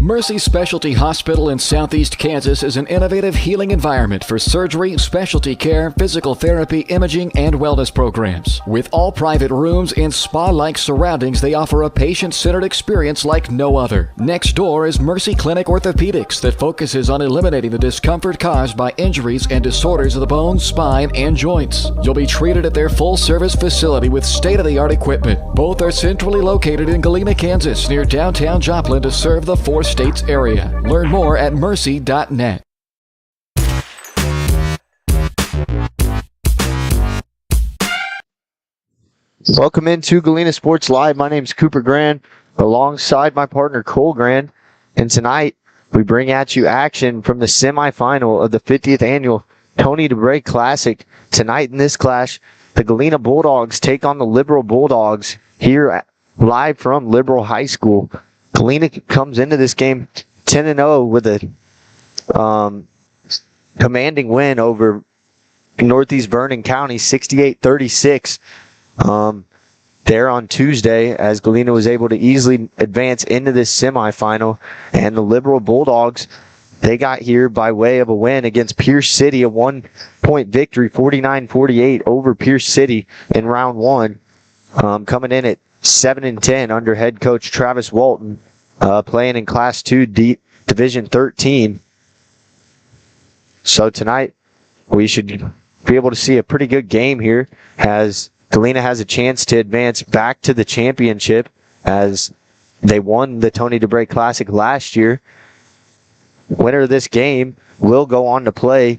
Mercy Specialty Hospital in Southeast Kansas is an innovative healing environment for surgery, specialty care, physical therapy, imaging, and wellness programs. With all private rooms in spa-like surroundings, they offer a patient-centered experience like no other. Next door is Mercy Clinic Orthopedics that focuses on eliminating the discomfort caused by injuries and disorders of the bones, spine, and joints. You'll be treated at their full-service facility with state-of-the-art equipment. Both are centrally located in Galena, Kansas, near downtown Joplin to serve the Four-States area. Learn more at mercy.net. Welcome into Galena Sports Live. My name is Cooper Grand, alongside my partner Cole Grand. And tonight, we bring at you action from the semifinal of the 50th annual Tony Dubray Classic. Tonight in this clash, the Galena Bulldogs take on the Liberal Bulldogs here live from Liberal High School. Galena comes into this game 10-0 with a commanding win over Northeast Vernon County, 68-36. There on Tuesday, as Galena was able to easily advance into this semifinal. And the Liberal Bulldogs, they got here by way of a win against Pierce City, a 1-point victory, 49-48 over Pierce City in round one, coming in at 7-10 under head coach Travis Walton, playing in Class 2 Division 13. So tonight, we should be able to see a pretty good game here, as Galena has a chance to advance back to the championship, as they won the Tony Dubray Classic last year. Winner of this game will go on to play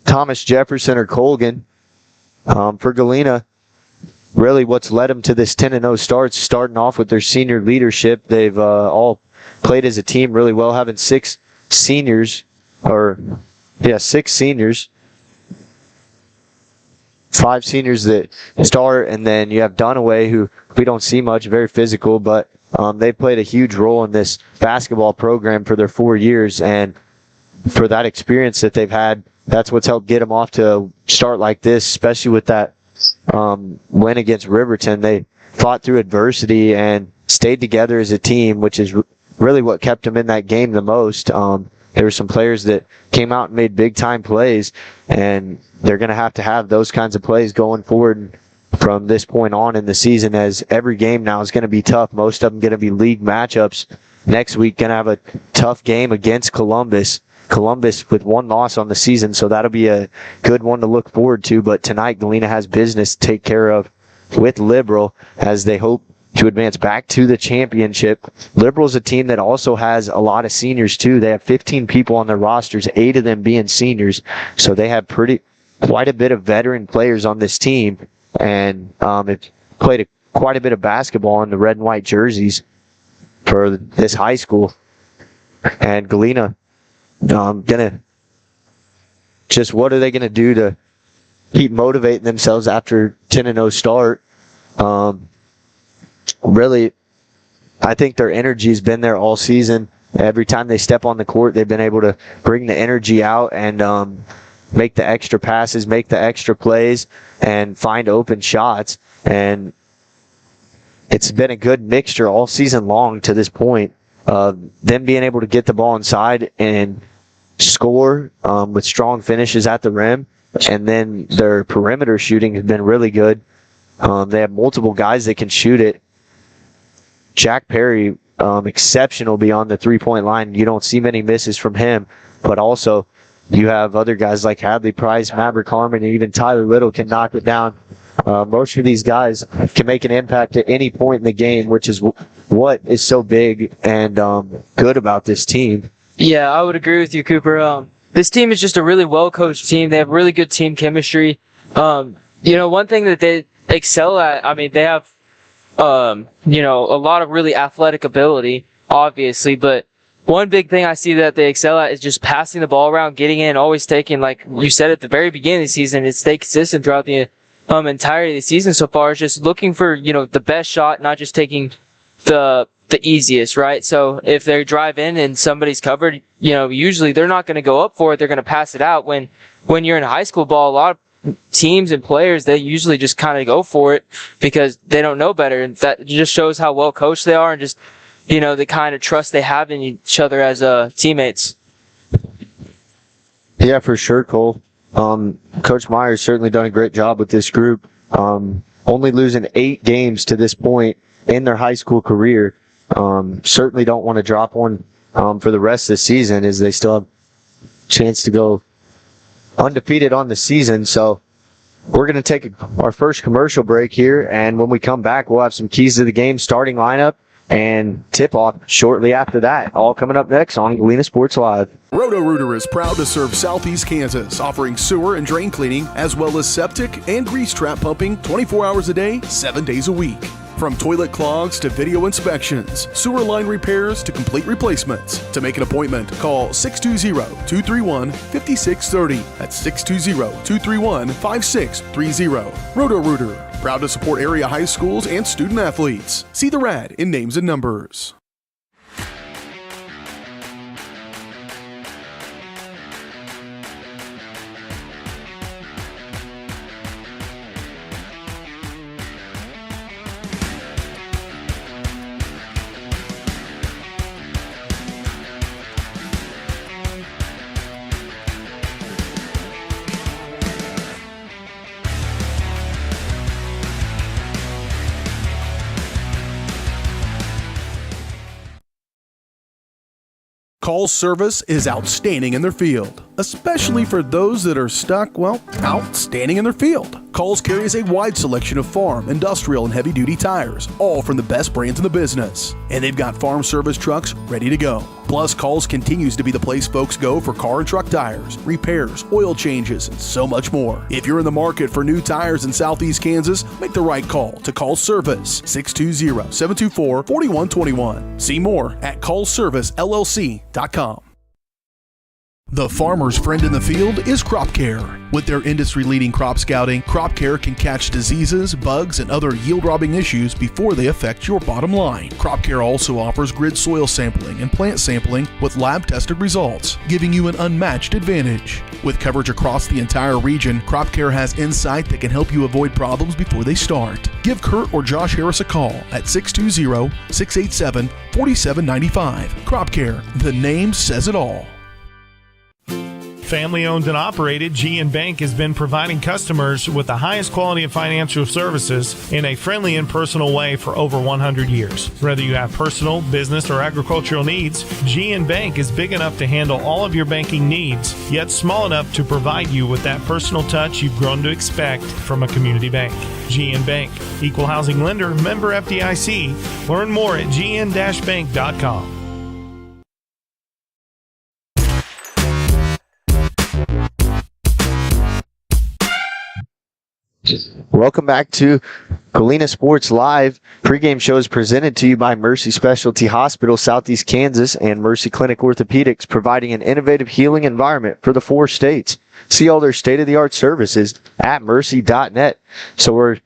Thomas Jefferson or Colgan. For Galena, really what's led them to this 10-0 start, starting off with their senior leadership. They've all played as a team really well, having six seniors. 5 seniors that start, and then you have Dunaway, who we don't see much, very physical, but they've played a huge role in this basketball program for their 4 years, and for that experience that they've had, that's what's helped get them off to a start like this, especially with that win against Riverton. They fought through adversity and stayed together as a team, which is really what kept them in that game the most. There were some players that came out and made big-time plays, and they're going to have those kinds of plays going forward from this point on in the season, as every game now is going to be tough. Most of them going to be league matchups. Next week, going to have a tough game against Columbus. Columbus with 1 loss on the season, so that'll be a good one to look forward to. But tonight, Galena has business to take care of with Liberal, as they hope to advance back to the championship. Liberal's a team that also has a lot of seniors too. They have 15 people on their rosters, 8 of them being seniors. So they have quite a bit of veteran players on this team, and it's played quite a bit of basketball in the red and white jerseys for this high school. And Galena, what are they gonna do to keep motivating themselves after 10-0 start? Really, I think their energy has been there all season. Every time they step on the court, they've been able to bring the energy out and make the extra passes, make the extra plays, and find open shots. And it's been a good mixture all season long to this point of them being able to get the ball inside and score with strong finishes at the rim. And then their perimeter shooting has been really good. They have multiple guys that can shoot it. Jack Perry, exceptional beyond the three-point line. You don't see many misses from him, but also you have other guys like Hadley Price, Maverick Harmon, and even Tyler Little can knock it down. Most of these guys can make an impact at any point in the game, which is what is so big and good about this team. Yeah, I would agree with you, Cooper. This team is just a really well-coached team. They have really good team chemistry. One thing that they excel at, they have a lot of really athletic ability, obviously, but one big thing I see that they excel at is just passing the ball around, getting in, always taking, like you said at the very beginning of the season, it's stay consistent throughout the entirety of the season so far. It's just looking for, the best shot, not just taking the easiest, right? So if they drive in and somebody's covered, usually they're not going to go up for it, they're going to pass it out. When you're in high school ball, teams and players, they usually just kind of go for it because they don't know better. And that just shows how well coached they are and just, the kind of trust they have in each other as teammates. Yeah, for sure, Cole. Coach Meyer's certainly done a great job with this group. Only losing 8 games to this point in their high school career. Certainly don't want to drop one for the rest of the season, as they still have a chance to go undefeated on the season. So we're going to take our first commercial break here, and when we come back, we'll have some keys to the game, starting lineup, and tip-off shortly after that. All coming up next on Galena Sports Live. Roto-Rooter is proud to serve Southeast Kansas, offering sewer and drain cleaning, as well as septic and grease trap pumping 24 hours a day, 7 days a week. From toilet clogs to video inspections, sewer line repairs to complete replacements. To make an appointment, call 620-231-5630. That's 620-231-5630. Roto-Rooter, proud to support area high schools and student athletes. See the rad in names and numbers. Call's service is outstanding in their field, especially for those that are stuck, outstanding in their field. Call's carries a wide selection of farm, industrial, and heavy-duty tires, all from the best brands in the business. And they've got farm service trucks ready to go. Plus, Call's continues to be the place folks go for car and truck tires, repairs, oil changes, and so much more. If you're in the market for new tires in Southeast Kansas, make the right call to Call's Service, 620-724-4121. See more at callservicellc.com. The farmer's friend in the field is Crop Care. With their industry-leading crop scouting, Crop Care can catch diseases, bugs, and other yield-robbing issues before they affect your bottom line. Crop Care also offers grid soil sampling and plant sampling with lab-tested results, giving you an unmatched advantage. With coverage across the entire region, Crop Care has insight that can help you avoid problems before they start. Give Kurt or Josh Harris a call at 620-687-4795. Crop Care, the name says it all. Family owned and operated, GN Bank has been providing customers with the highest quality of financial services in a friendly and personal way for over 100 years. Whether you have personal, business, or agricultural needs, GN Bank is big enough to handle all of your banking needs, yet small enough to provide you with that personal touch you've grown to expect from a community bank. GN Bank, equal housing lender, member FDIC. Learn more at gn-bank.com. Welcome back to Galena Sports Live. Pregame show is presented to you by Mercy Specialty Hospital, Southeast Kansas, and Mercy Clinic Orthopedics, providing an innovative healing environment for the 4 states. See all their state-of-the-art services at mercy.net. So we're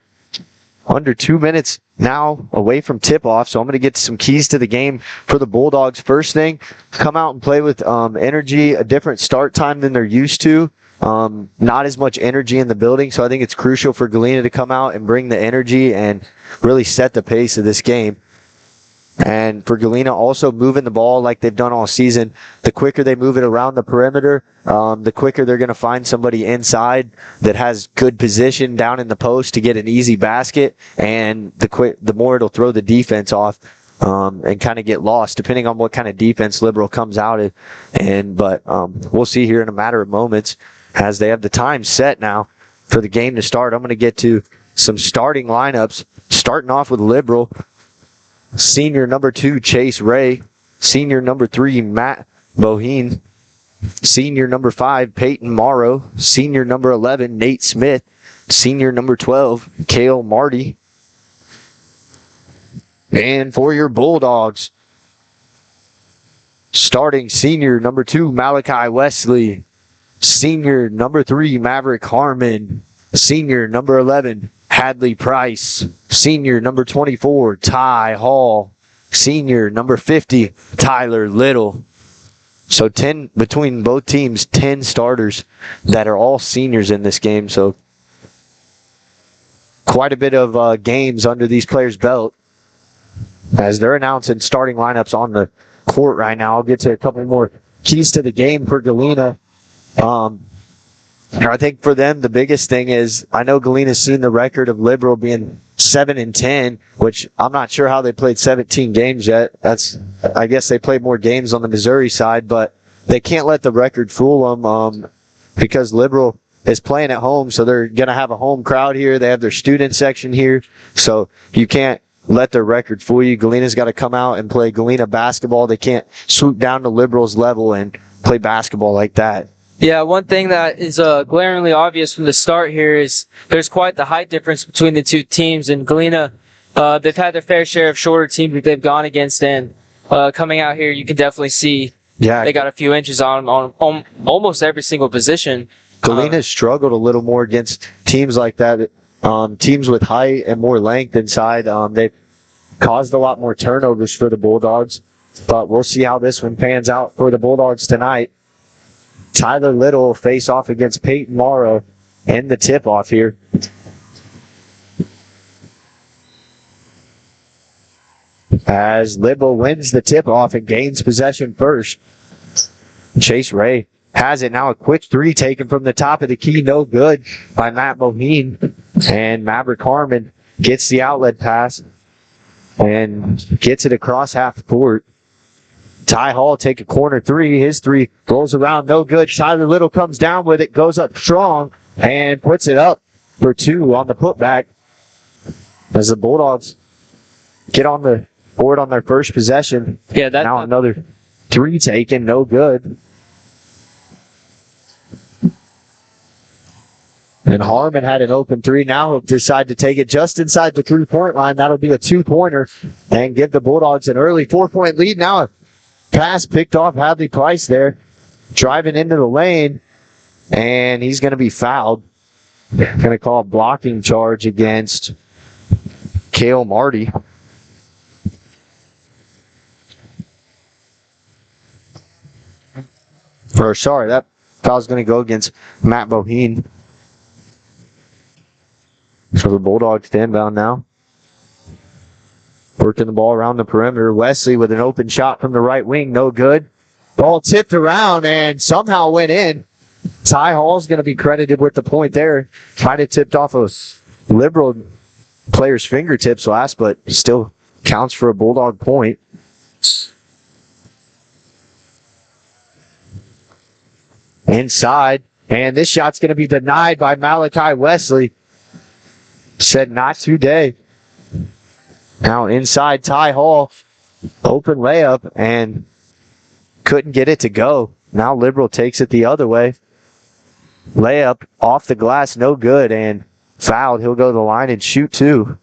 under 2 minutes now away from tip-off, so I'm going to get some keys to the game for the Bulldogs. First thing, come out and play with energy, a different start time than they're used to. Not as much energy in the building, so I think it's crucial for Galena to come out and bring the energy and really set the pace of this game. And for Galena, also moving the ball like they've done all season. The quicker they move it around the perimeter, the quicker they're going to find somebody inside that has good position down in the post to get an easy basket, and the more it'll throw the defense off and kind of get lost, depending on what kind of defense Liberal comes out in. But we'll see here in a matter of moments, as they have the time set now for the game to start. I'm going to get to some starting lineups, starting off with Liberal. Senior number 2, Chase Ray. Senior number 3, Matt Boheen. Senior number 5, Peyton Morrow. Senior number 11, Nate Smith. Senior number 12, Kale Marty. And for your Bulldogs, starting senior number 2, Malachi Wesley. Senior number 3, Maverick Harmon. Senior number 11, Hadley Price. Senior number 24, Ty Hall. Senior number 50, Tyler Little. So 10 between both teams, 10 starters that are all seniors in this game. So quite a bit of games under these players' belt as they're announcing starting lineups on the court right now. I'll get to a couple more keys to the game for Galena. I think for them, the biggest thing is I know Galena's seen the record of Liberal being 7-10, which I'm not sure how they played 17 games yet. I guess they played more games on the Missouri side, but they can't let the record fool them because Liberal is playing at home, so they're going to have a home crowd here. They have their student section here, so you can't let their record fool you. Galena's got to come out and play Galena basketball. They can't swoop down to Liberal's level and play basketball like that. Yeah, one thing that is glaringly obvious from the start here is there's quite the height difference between the two teams. And Galena, they've had their fair share of shorter teams that they've gone against. And coming out here, you can definitely see they got a few inches on almost every single position. Galena's struggled a little more against teams like that, teams with height and more length inside. They've caused a lot more turnovers for the Bulldogs. But we'll see how this one pans out for the Bulldogs tonight. Tyler Little face off against Peyton Morrow in the tip-off here. As Libbo wins the tip-off and gains possession first. Chase Ray has it now. A quick three taken from the top of the key. No good by Matt Boheen. And Maverick Harmon gets the outlet pass and gets it across half court. Ty Hall take a corner three. His three rolls around, no good. Tyler Little comes down with it, goes up strong, and puts it up for two on the putback. As the Bulldogs get on the board on their first possession. Yeah, now another three taken, no good. And Harmon had an open three. Now he'll decide to take it just inside the 3-point line. That'll be a 2-pointer and give the Bulldogs an early 4-point lead. Now a pass picked off Hadley Price there, driving into the lane, and he's going to be fouled. Going to call a blocking charge against Kale Marty. That foul's going to go against Matt Boheen. So the Bulldogs to inbound now. Working the ball around the perimeter. Wesley with an open shot from the right wing. No good. Ball tipped around and somehow went in. Ty Hall's going to be credited with the point there. Might have tipped off a Liberal player's fingertips last, but still counts for a Bulldog point. Inside. And this shot's going to be denied by Malachi Wesley. Said not today. Now inside Ty Hall, open layup, and couldn't get it to go. Now Liberal takes it the other way. Layup off the glass, no good, and fouled. He'll go to the line and shoot two.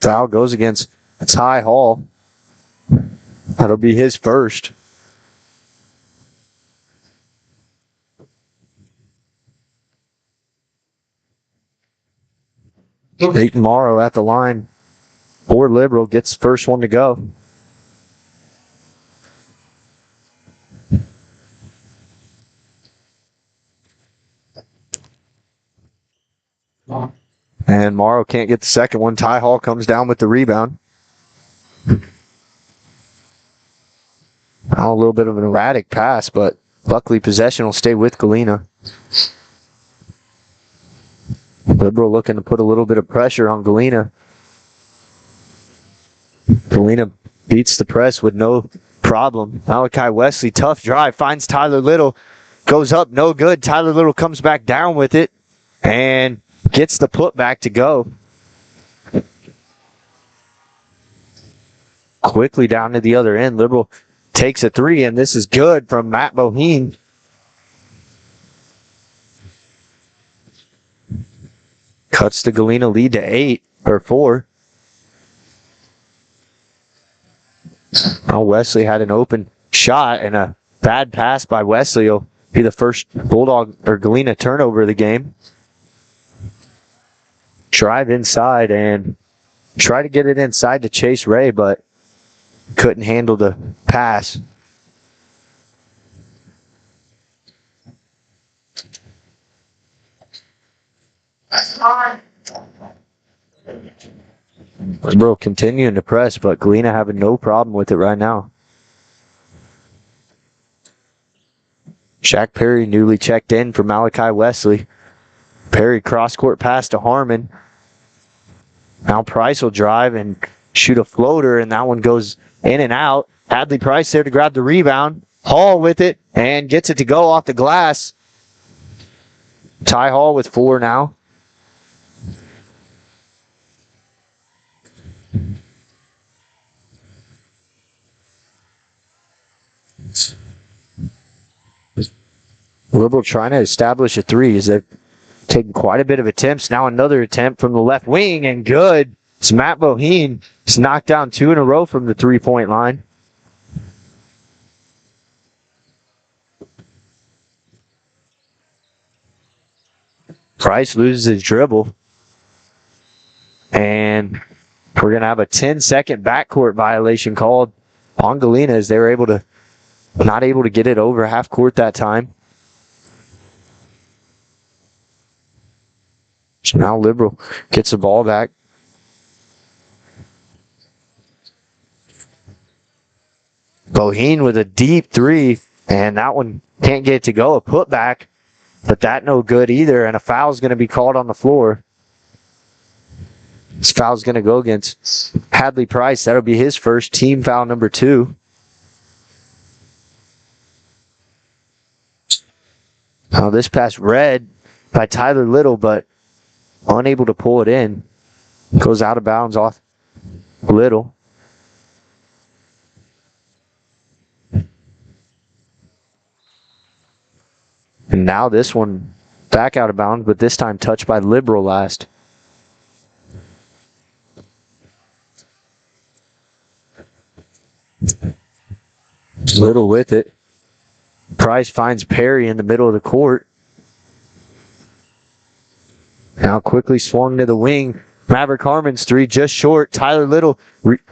Foul goes against Ty Hall. That'll be his first. Peyton Morrow at the line for Liberal gets the first one to go. And Morrow can't get the second one. Ty Hall comes down with the rebound. Now a little bit of an erratic pass, but luckily possession will stay with Galena. Liberal looking to put a little bit of pressure on Galena. Galena beats the press with no problem. Malachi Wesley, tough drive, finds Tyler Little, goes up, no good. Tyler Little comes back down with it and gets the putback to go. Quickly down to the other end. Liberal takes a three, and this is good from Matt Boheen. Cuts the Galena lead to 4. Now Wesley had an open shot, and a bad pass by Wesley will be the first Bulldog or Galena turnover of the game. Drive inside and try to get it inside to Chase Ray, but couldn't handle the pass. Liberal continuing to press, but Galena having no problem with it right now. Shaq Perry newly checked in for Malachi Wesley. Perry cross-court pass to Harmon. Now Price will drive and shoot a floater, and that one goes in and out. Hadley Price there to grab the rebound. Hall with it and gets it to go off the glass. Ty Hall with 4 now. Liberal trying to establish a 3 as they've taken quite a bit of attempts. Now another attempt from the left wing, and good. It's Matt Boheen. He's knocked down 2 in a row from the 3-point line. Price loses his dribble. And we're going to have a 10-second backcourt violation called on Galena as they were not able to get it over half court that time. So now Liberal gets the ball back. Boheen with a deep 3, and that one can't get it to go. A putback, but that no good either, and a foul's going to be called on the floor. This foul's going to go against Hadley Price. That'll be his first, team foul number 2. Now this pass read by Tyler Little, but unable to pull it in. Goes out of bounds off Little. And now this one back out of bounds, but this time touched by Liberal last. Little with it. Price finds Perry in the middle of the court. Now quickly swung to the wing. Maverick Harmon's 3 just short. Tyler Little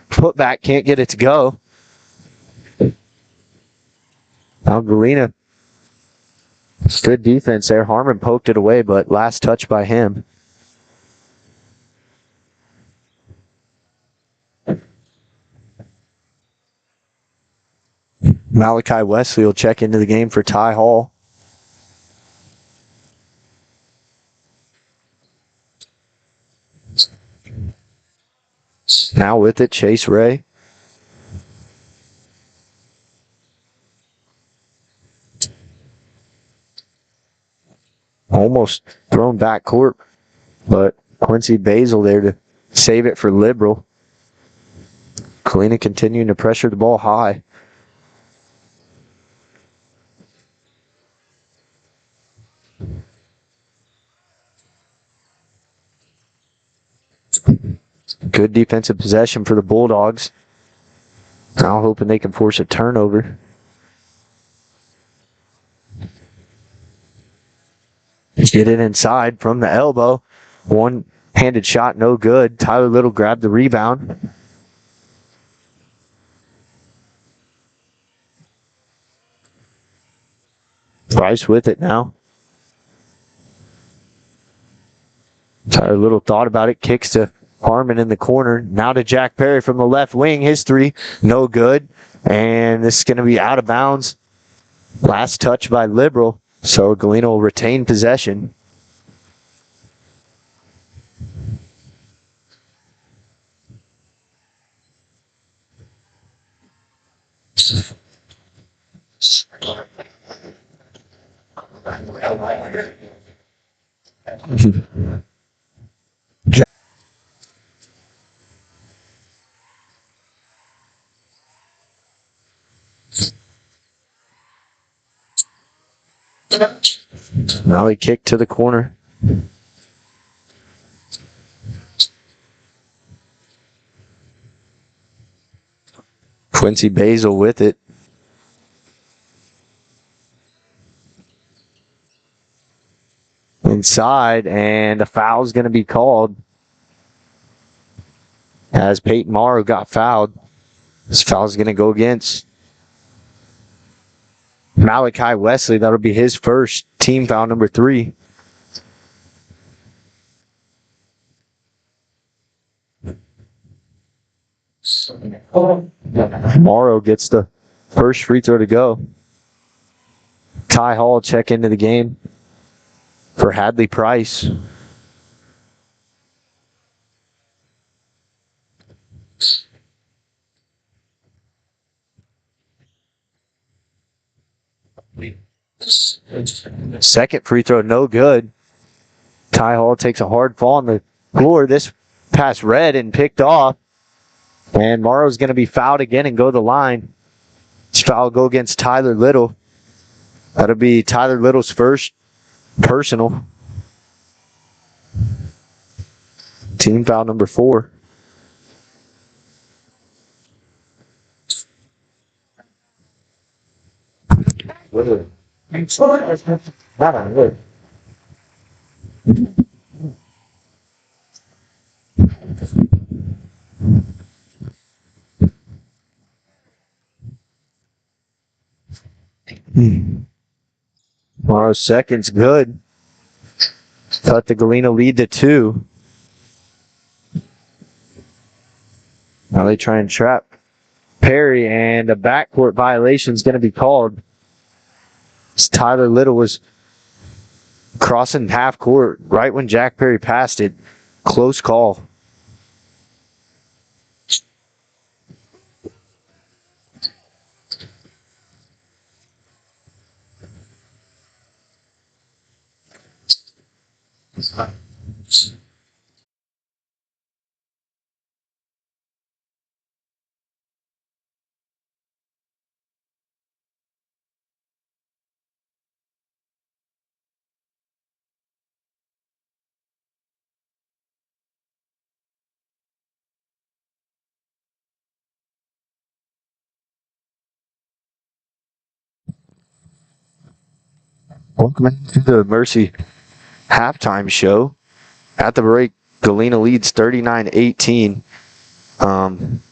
put back, can't get it to go. Now Galena. Good defense there. Harmon poked it away, but last touch by him. Malachi Wesley will check into the game for Ty Hall. Now with it, Chase Ray. Almost thrown back court, but Quincy Basil there to save it for Liberal. Galena continuing to pressure the ball high. Good defensive possession for the Bulldogs. Now hoping they can force a turnover. Get it inside from the elbow. One-handed shot, no good. Tyler Little grabbed the rebound. Price with it now. Tyler Little thought about it, kicks to Harmon in the corner. Now to Jack Perry from the left wing. His 3, no good. And this is going to be out of bounds. Last touch by Liberal. So Galena will retain possession. Now he kicked to the corner. Quincy Basil with it. Inside, and a foul's going to be called as Peyton Morrow got fouled. This foul's going to go against Malachi Wesley. That'll be his first, team foul number 3. Morrow gets the first free throw to go. Ty Hall check into the game for Hadley Price. Second free throw, no good. Ty Hall takes a hard fall on the floor. This pass read and picked off. And Morrow's going to be fouled again and go to the line. This foul will go against Tyler Little. That'll be Tyler Little's first personal. Team foul number 4. Morrow's second's good. Cut the Galena lead to 2. Now they try and trap Perry, and a backcourt violation is going to be called. Tyler Little was crossing half court right when Jack Perry passed it. Close call. Welcome to the Mercy halftime show. At the break, Galena leads 39-18.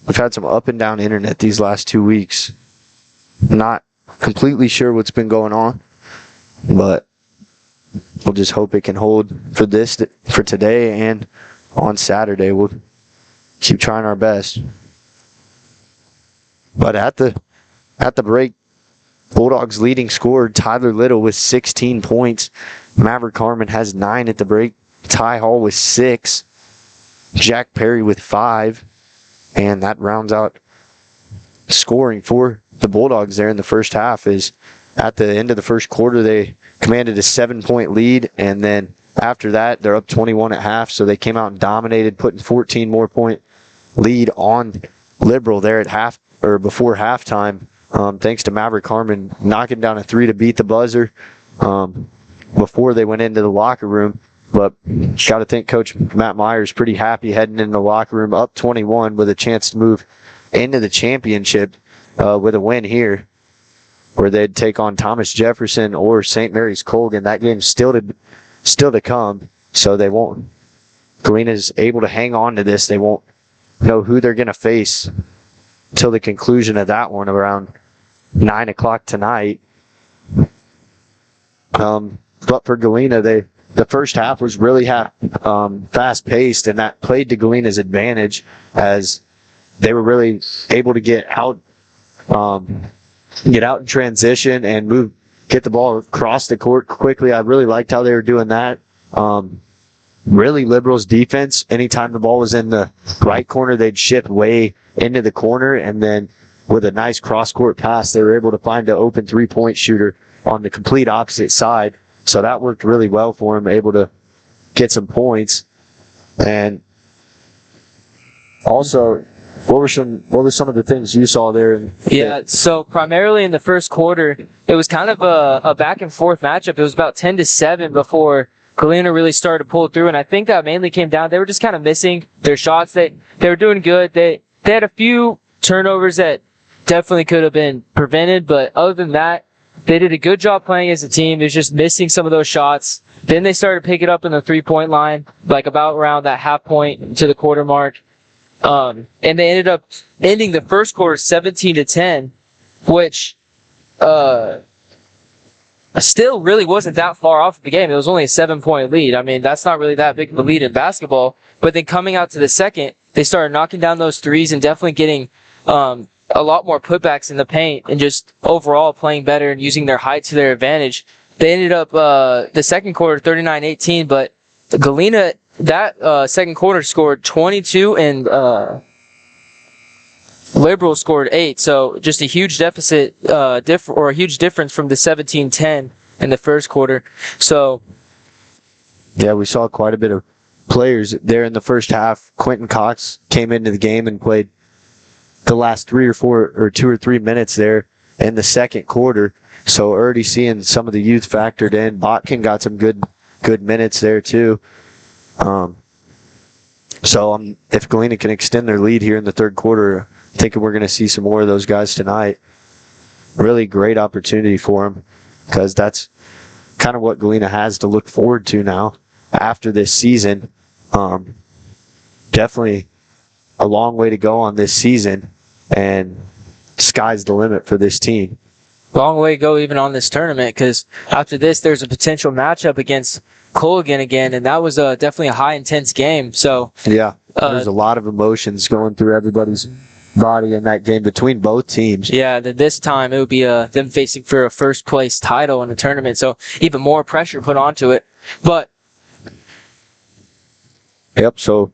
We've had some up and down internet these last 2 weeks. Not completely sure what's been going on, but we'll just hope it can hold for today and on Saturday. We'll keep trying our best. But at the break, Bulldogs leading scorer Tyler Little with 16 points. Maverick Harmon has 9 at the break. Ty Hall with 6. Jack Perry with 5. And that rounds out scoring for the Bulldogs there in the first half. Is at the end of the first quarter, they commanded a 7-point lead. And then after that, they're up 21 at half. So they came out and dominated, putting 14 more point lead on Liberal there at half or before halftime. Thanks to Maverick Harmon knocking down a 3 to beat the buzzer before they went into the locker room. But got to think Coach Matt Myers pretty happy heading into the locker room up 21 with a chance to move into the championship with a win here, where they'd take on Thomas Jefferson or St. Mary's Colgan. That game's still to come, so they won't. Galena's able to hang on to this. They won't know who they're going to face until the conclusion of that one around 9 o'clock tonight. But for Galena, the first half was really fast-paced, and that played to Galena's advantage as they were really able to get out in transition and get the ball across the court quickly. I really liked how they were doing that. Really Liberals defense, anytime the ball was in the right corner, they'd shift way into the corner, and then with a nice cross-court pass, they were able to find an open three-point shooter on the complete opposite side. So that worked really well for him, able to get some points. And also, what were some of the things you saw there? Yeah, so primarily in the first quarter, it was kind of a back and forth matchup. It was about 10-7 before Galena really started to pull through, and I think that mainly came down, they were just kind of missing their shots. They were doing good. They had a few turnovers that definitely could have been prevented, but other than that, they did a good job playing as a team. It was just missing some of those shots. Then they started to pick it up in the three-point line, like about around that half point to the quarter mark. And they ended up ending the first quarter 17-10, which still really wasn't that far off the game. It was only a 7-point lead. I mean, that's not really that big of a lead in basketball. But then coming out to the second, they started knocking down those threes and definitely getting a lot more putbacks in the paint and just overall playing better and using their height to their advantage. They ended up the second quarter 39-18, but Galena that second quarter scored 22 and Liberal scored 8. So just a huge deficit or a huge difference from the 17-10 in the first quarter. So yeah, we saw quite a bit of players there in the first half. Quentin Cox came into the game and played the last 2 or 3 minutes there in the second quarter. So already seeing some of the youth factored in. Botkin got some good minutes there too. So if Galena can extend their lead here in the third quarter, I'm thinking we're going to see some more of those guys tonight. Really great opportunity for them because that's kind of what Galena has to look forward to now after this season. Definitely a long way to go on this season, and sky's the limit for this team. Long way to go even on this tournament, because after this there's a potential matchup against Colgan again, and that was definitely a high intense game. So yeah, there's a lot of emotions going through everybody's body in that game between both teams. Yeah, this time it would be them facing for a first place title in the tournament, so even more pressure put onto it. But yep, so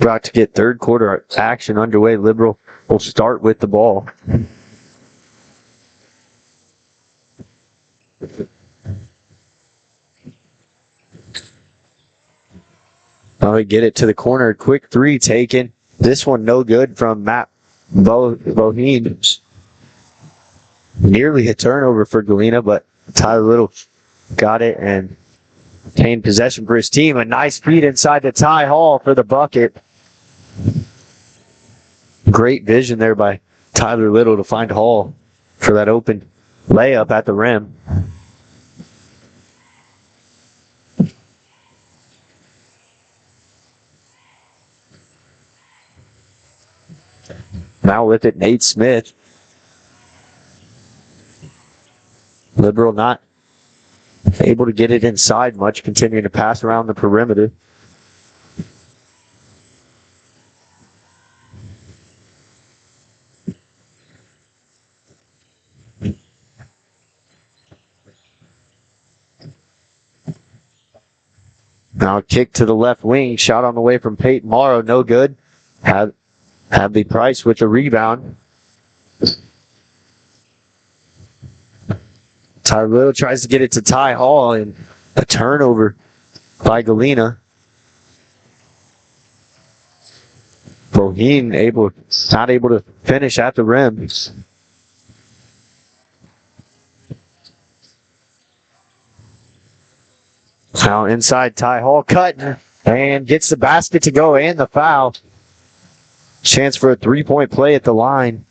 about to get third quarter action underway. Liberal will start with the ball. Now we get it to the corner. Quick three taken. This one no good from Matt Boheen. Nearly a turnover for Galena, but Tyler Little got it and obtained possession for his team. A nice feed inside to Ty Hall for the bucket. Great vision there by Tyler Little to find Hall for that open layup at the rim. Now with it, Nate Smith. Liberal not able to get it inside much, continuing to pass around the perimeter. Now kick to the left wing, shot on the way from Peyton Morrow, no good. Hadley Price with the rebound. Tyler Little tries to get it to Ty Hall, and a turnover by Galena. Boheen not able to finish at the rim. Now inside, Ty Hall cut and gets the basket to go and the foul. Chance for a three-point play at the line.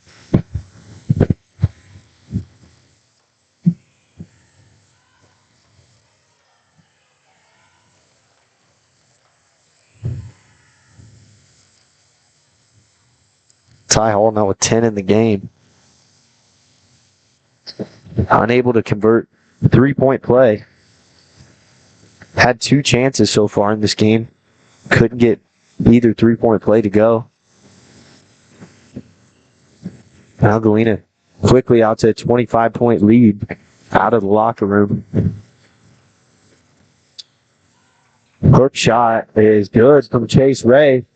Ty Hall now with 10 in the game. Unable to convert three-point play. Had 2 chances so far in this game. Couldn't get either three-point play to go. Now Galena quickly out to a 25-point lead out of the locker room. Hook shot is good from Chase Ray.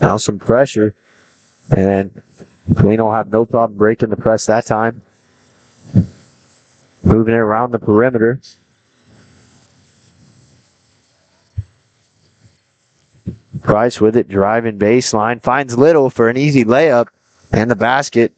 Now some pressure, and Galena will have no problem breaking the press that time. Moving it around the perimeter. Price with it, driving baseline, finds Little for an easy layup and the basket.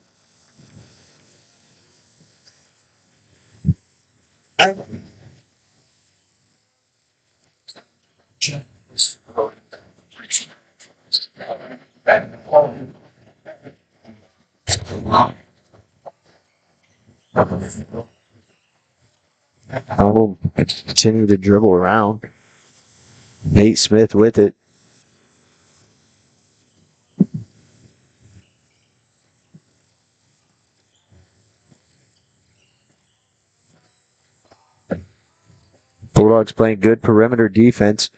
I'll continue to dribble around. Nate Smith with it. Bulldogs playing good perimeter defense.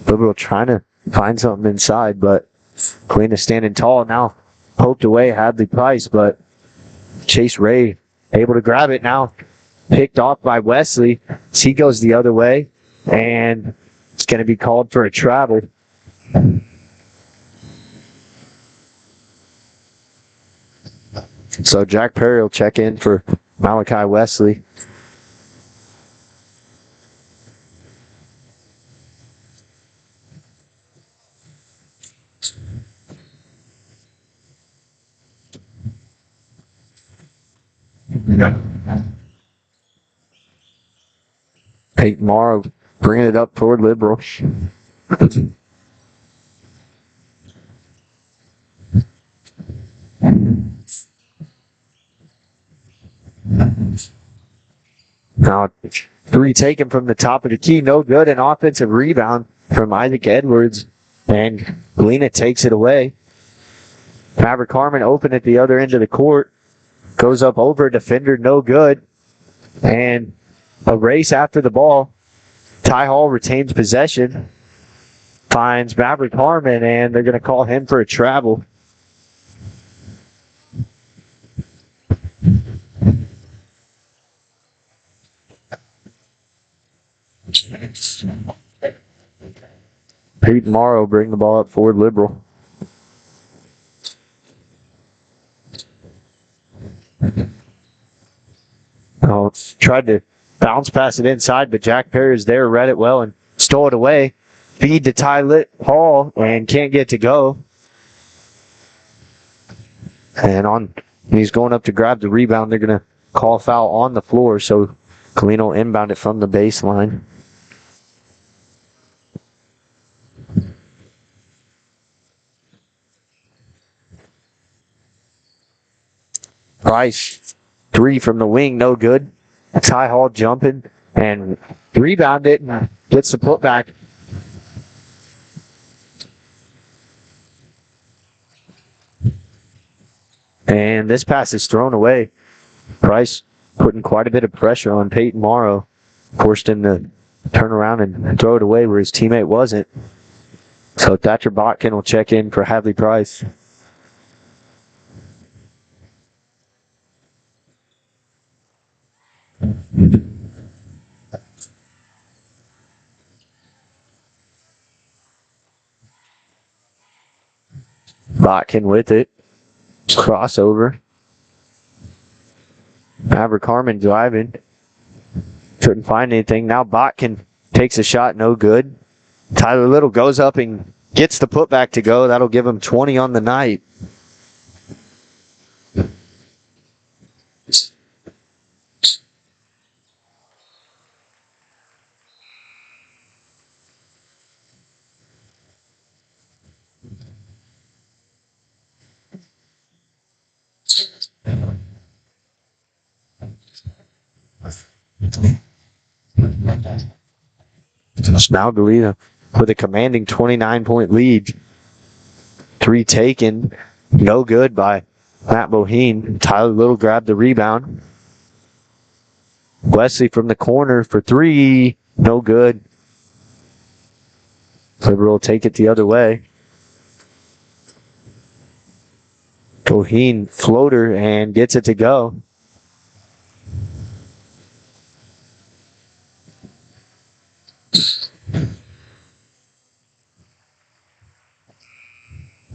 Liberal trying to find something inside, but Galena standing tall now. Poked away, Hadley Price, but Chase Ray able to grab it now. Picked off by Wesley. He goes the other way, and it's going to be called for a travel. So Jack Perry will check in for Malachi Wesley. Peyton Morrow bringing it up toward Liberal. Now, three taken from the top of the key, no good. An offensive rebound from Isaac Edwards, and Galena takes it away. Maverick Harmon open at the other end of the court. Goes up over a defender, no good. And a race after the ball. Ty Hall retains possession. Finds Maverick Harmon, and they're going to call him for a travel. Peyton Morrow bring the ball up forward Liberal. Oh, tried to bounce pass it inside, but Jack Perry is there, read it well, and stole it away. Feed to Ty Hall, and can't get to go. And he's going up to grab the rebound. They're going to call foul on the floor, so Galena will inbound it from the baseline. Price, three from the wing, no good. Ty Hall jumping and rebound it and gets the putback. And this pass is thrown away. Price putting quite a bit of pressure on Peyton Morrow. Forced him to turn around and throw it away where his teammate wasn't. So Thatcher Botkin will check in for Hadley Price. Botkin with it. Crossover. Maverick Harmon driving. Couldn't find anything. Now Botkin takes a shot, no good. Tyler Little goes up and gets the putback to go. That'll give him 20 on the night. Now Galena with a commanding 29-point lead. Three taken, no good by Matt Boheen. Tyler Little grabbed the rebound. Wesley from the corner for three, no good. Liberal will take it the other way. Boheen floater and gets it to go.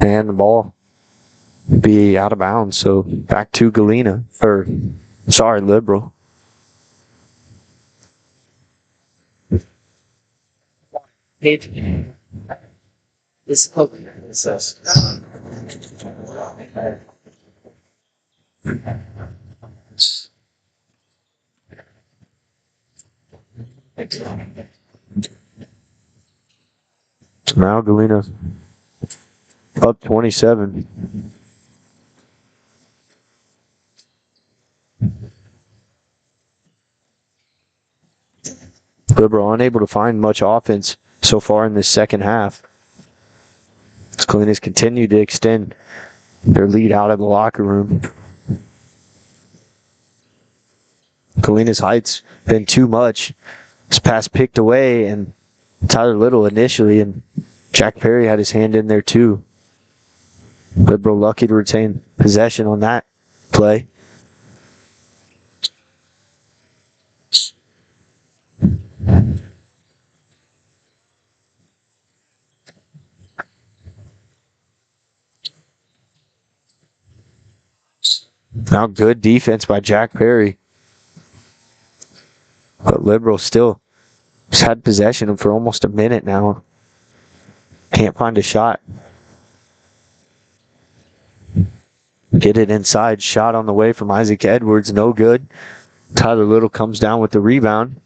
And the ball be out of bounds, so back to Galena, Liberal. Now Galena up 27. Liberal unable to find much offense so far in this second half. Galena's continued to extend their lead out of the locker room. Galena's height's been too much. This pass picked away, and Tyler Little initially, and Jack Perry had his hand in there too. Liberal lucky to retain possession on that play. Now good defense by Jack Perry. But Liberal still has had possession for almost a minute now. Can't find a shot. Get it inside. Shot on the way from Isaac Edwards. No good. Tyler Little comes down with the rebound.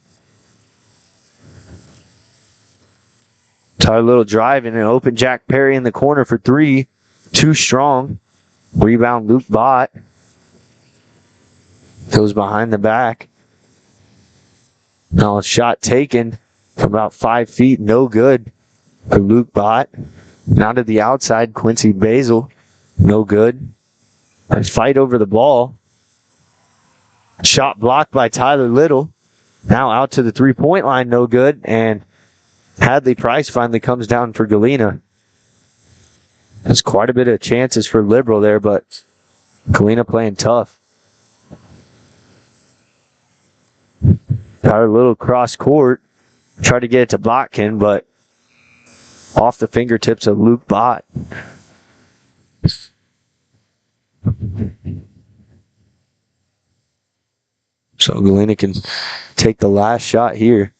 Tyler Little driving and open Jack Perry in the corner for three. Too strong. Rebound Luke Bott. Goes behind the back. Now a shot taken from about 5 feet. No good for Luke Bott. Now to the outside. Quincy Basil. No good. A fight over the ball. Shot blocked by Tyler Little. Now out to the three-point line. No good. And Hadley Price finally comes down for Galena. There's quite a bit of chances for Liberal there, but Galena playing tough. Tyler Little cross court. Tried to get it to Botkin, but off the fingertips of Luke Bott. So Galena can take the last shot here.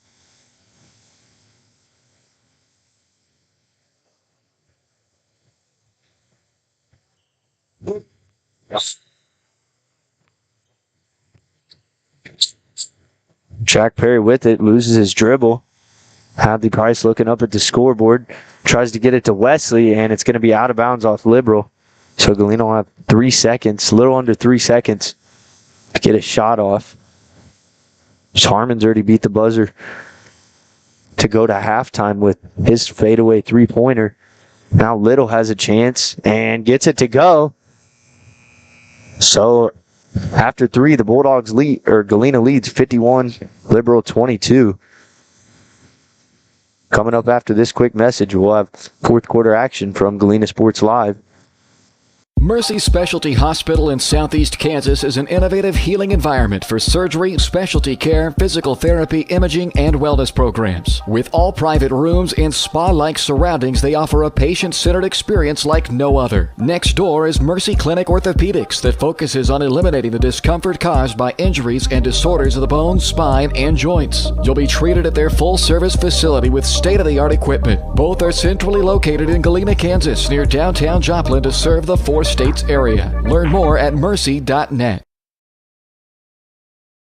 Jack Perry with it, loses his dribble. Hadley Price looking up at the scoreboard, tries to get it to Wesley, and it's going to be out of bounds off Liberal. So Galena will have 3 seconds, a little under 3 seconds to get a shot off. Harmon's already beat the buzzer to go to halftime with his fadeaway three-pointer. Now Little has a chance and gets it to go. So after three, the Bulldogs lead, or Galena leads 51, Liberal 22. Coming up after this quick message, we'll have fourth quarter action from Galena Sports Live. Mercy Specialty Hospital in Southeast Kansas is an innovative healing environment for surgery, specialty care, physical therapy, imaging, and wellness programs. With all private rooms and spa-like surroundings, they offer a patient-centered experience like no other. Next door is Mercy Clinic Orthopedics that focuses on eliminating the discomfort caused by injuries and disorders of the bones, spine, and joints. You'll be treated at their full-service facility with state-of-the-art equipment. Both are centrally located in Galena, Kansas, near downtown Joplin to serve the States area. Learn more at mercy.net.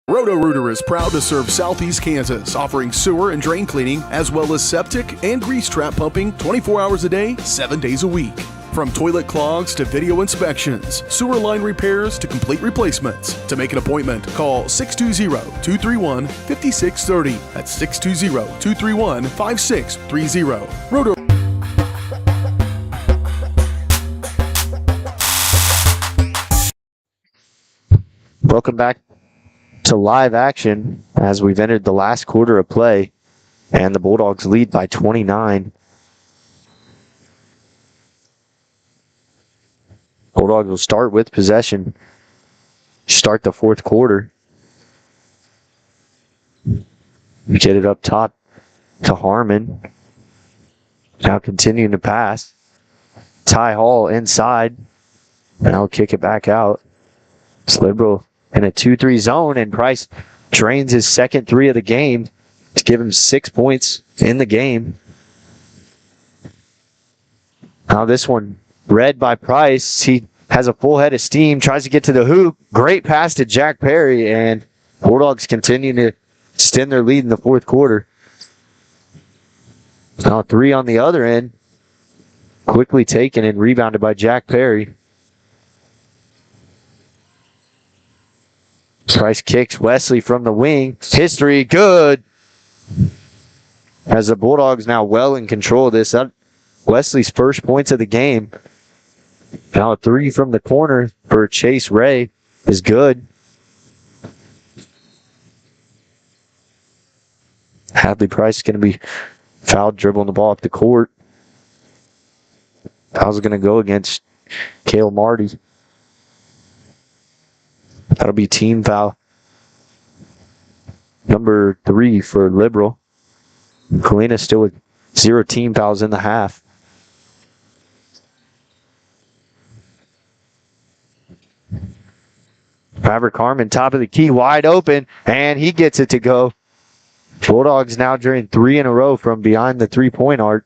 Roto-Rooter is proud to serve Southeast Kansas, offering sewer and drain cleaning, as well as septic and grease trap pumping 24 hours a day, 7 days a week. From toilet clogs to video inspections, sewer line repairs to complete replacements. To make an appointment, call 620-231-5630. That's 620-231-5630. Roto. Welcome back to live action as we've entered the last quarter of play, and the Bulldogs lead by 29. Bulldogs will start with possession, start the fourth quarter. Get it up top to Harmon. Now continuing to pass. Ty Hall inside. Now kick it back out. It's Liberal in a 2-3 zone, and Price drains his second three of the game to give him 6 points in the game. Now this one read by Price. He has a full head of steam, tries to get to the hoop. Great pass to Jack Perry, and Bulldogs continue to extend their lead in the fourth quarter. Now three on the other end. Quickly taken and rebounded by Jack Perry. Price kicks Wesley from the wing. History, good. As the Bulldogs now well in control of this. Wesley's first points of the game. Now a three from the corner for Chase Ray is good. Hadley Price is going to be Foul dribbling the ball up the court. Foul's going to go against Cale Marty. That'll be team foul number 3 for Liberal. Galena still with 0 team fouls in the half. Maverick Harmon, top of the key, wide open, and he gets it to go. Bulldogs now during 3 in a row from behind the three-point arc.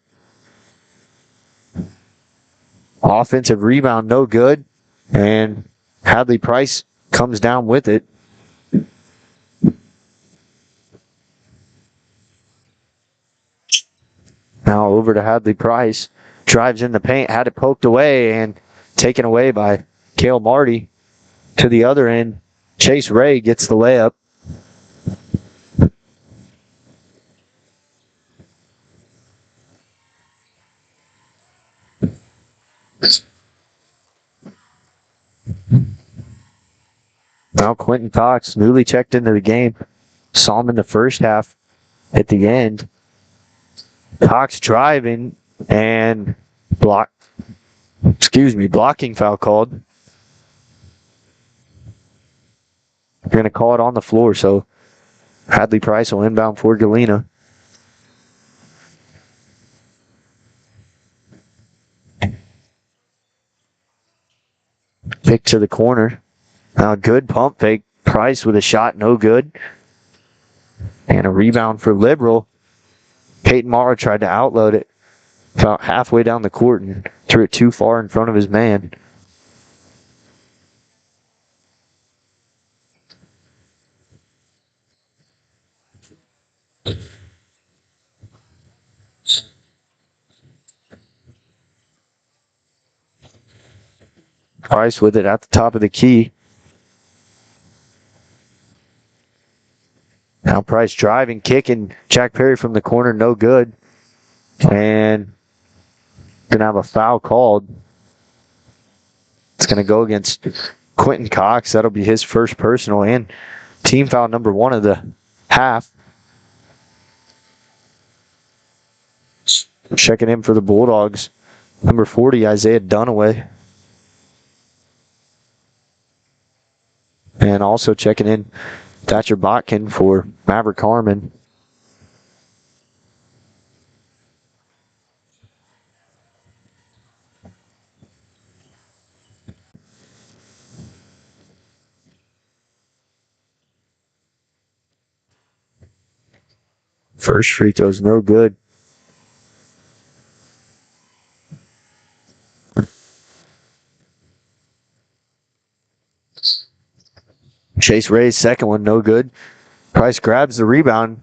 Offensive rebound, no good, and Hadley Price comes down with it. Now over to Hadley Price. Drives in the paint, had it poked away and taken away by Cale Marty. To the other end, Chase Ray gets the layup. Now Quentin Cox, newly checked into the game. Saw him in the first half at the end. Cox driving and blocking foul called. They're going to call it on the floor, so Hadley Price will inbound for Galena. Pick to the corner. Now a good pump fake. Price with a shot, no good. And a rebound for Liberal. Peyton Morrow tried to outload it about halfway down the court and threw it too far in front of his man. Price with it at the top of the key. Now Price driving, kicking. Jack Perry from the corner, no good. And going to have a foul called. It's going to go against Quentin Cox. That'll be his first personal and team foul number 1 of the half. Checking in for the Bulldogs, number 40, Isaiah Dunaway. And also checking in, Thatcher Botkin for Maverick Harmon. First free throw's no good. Chase Ray's second one, no good. Price grabs the rebound.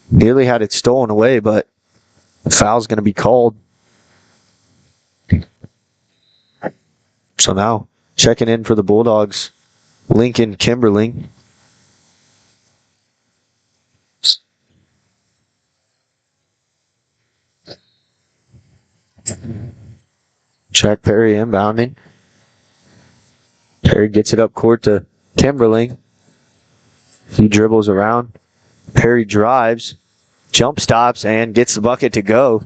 Nearly had it stolen away, but the foul's going to be called. So now, checking in for the Bulldogs, Lincoln Kimberling. Jack Perry inbounding. Perry gets it up court to Kimberling. He dribbles around. Perry drives, jump stops, and gets the bucket to go.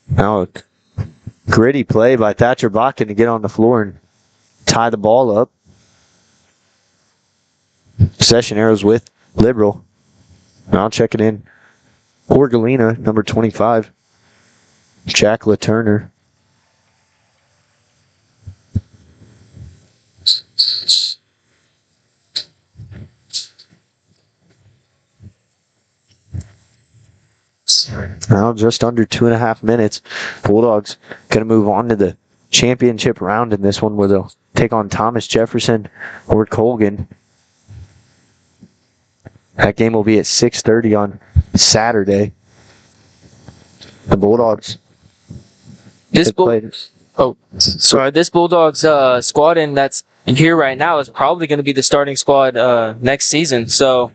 Now a gritty play by Thatcher Botkin to get on the floor and tie the ball up. Possession arrows with Liberal. Now checking in for Galena, number 25, Jack LaTurner. Now just under 2.5 minutes. Bulldogs going to move on to the championship round in this one where they'll take on Thomas Jefferson or Colgan. That game will be at 6:30 on Saturday. The Bulldogs. This Bulldogs squad that's here right now is probably going to be the starting squad next season. So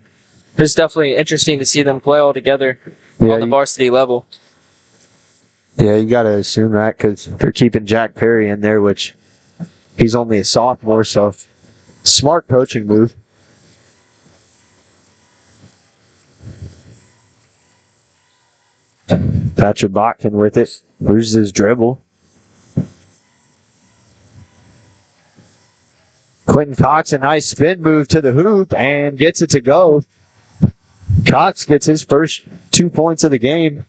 it's definitely interesting to see them play all together on the varsity level. Yeah, you got to assume that because they're keeping Jack Perry in there, which he's only a sophomore, so smart coaching move. Patrick Botkin with it. Loses his dribble. Quentin Cox, a nice spin move to the hoop and gets it to go. Cox gets his first 2 points of the game.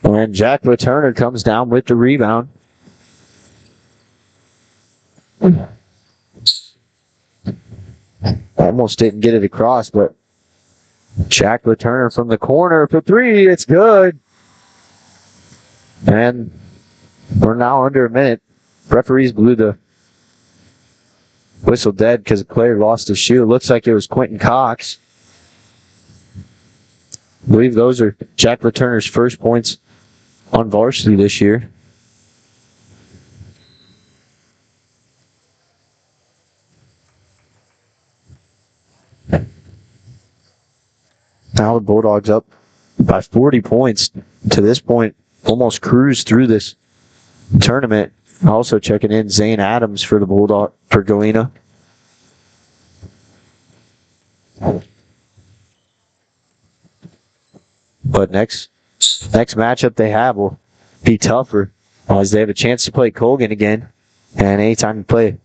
And Jack Turner comes down with the rebound. Almost didn't get it across, but Jack Turner from the corner for three. It's good. And we're now under a minute. Referees blew the whistle dead because a player lost his shoe. It looks like it was Quentin Cox. I believe those are Jack Turner's first points on varsity this year. Now the Bulldogs up by 40 points. To this point, almost cruised through this tournament. Also checking in Zane Adams for the for Galena. But next matchup they have will be tougher as they have a chance to play Colgan again. And anytime you play a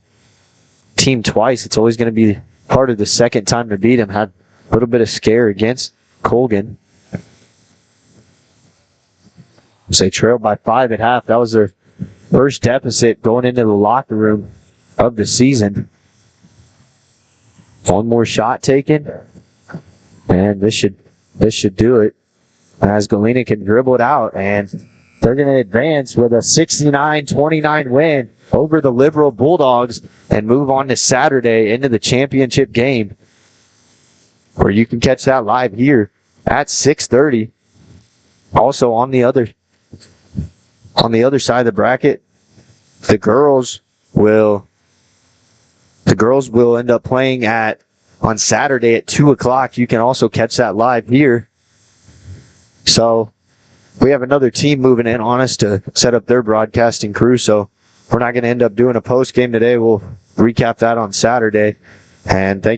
team twice, it's always going to be part of the second time to beat them. Had a little bit of scare against Colgan. So they trailed by 5 at half. That was their first deficit going into the locker room of the season. One more shot taken, and this should do it. As Galena can dribble it out, and they're going to advance with a 69-29 win over the Liberal Bulldogs and move on to Saturday into the championship game, where you can catch that live here at 6:30. Also on the other side of the bracket, the girls will end up playing on Saturday at 2 o'clock. You can also catch that live here. So we have another team moving in on us to set up their broadcasting crew. So we're not going to end up doing a post game today. We'll recap that on Saturday. And thank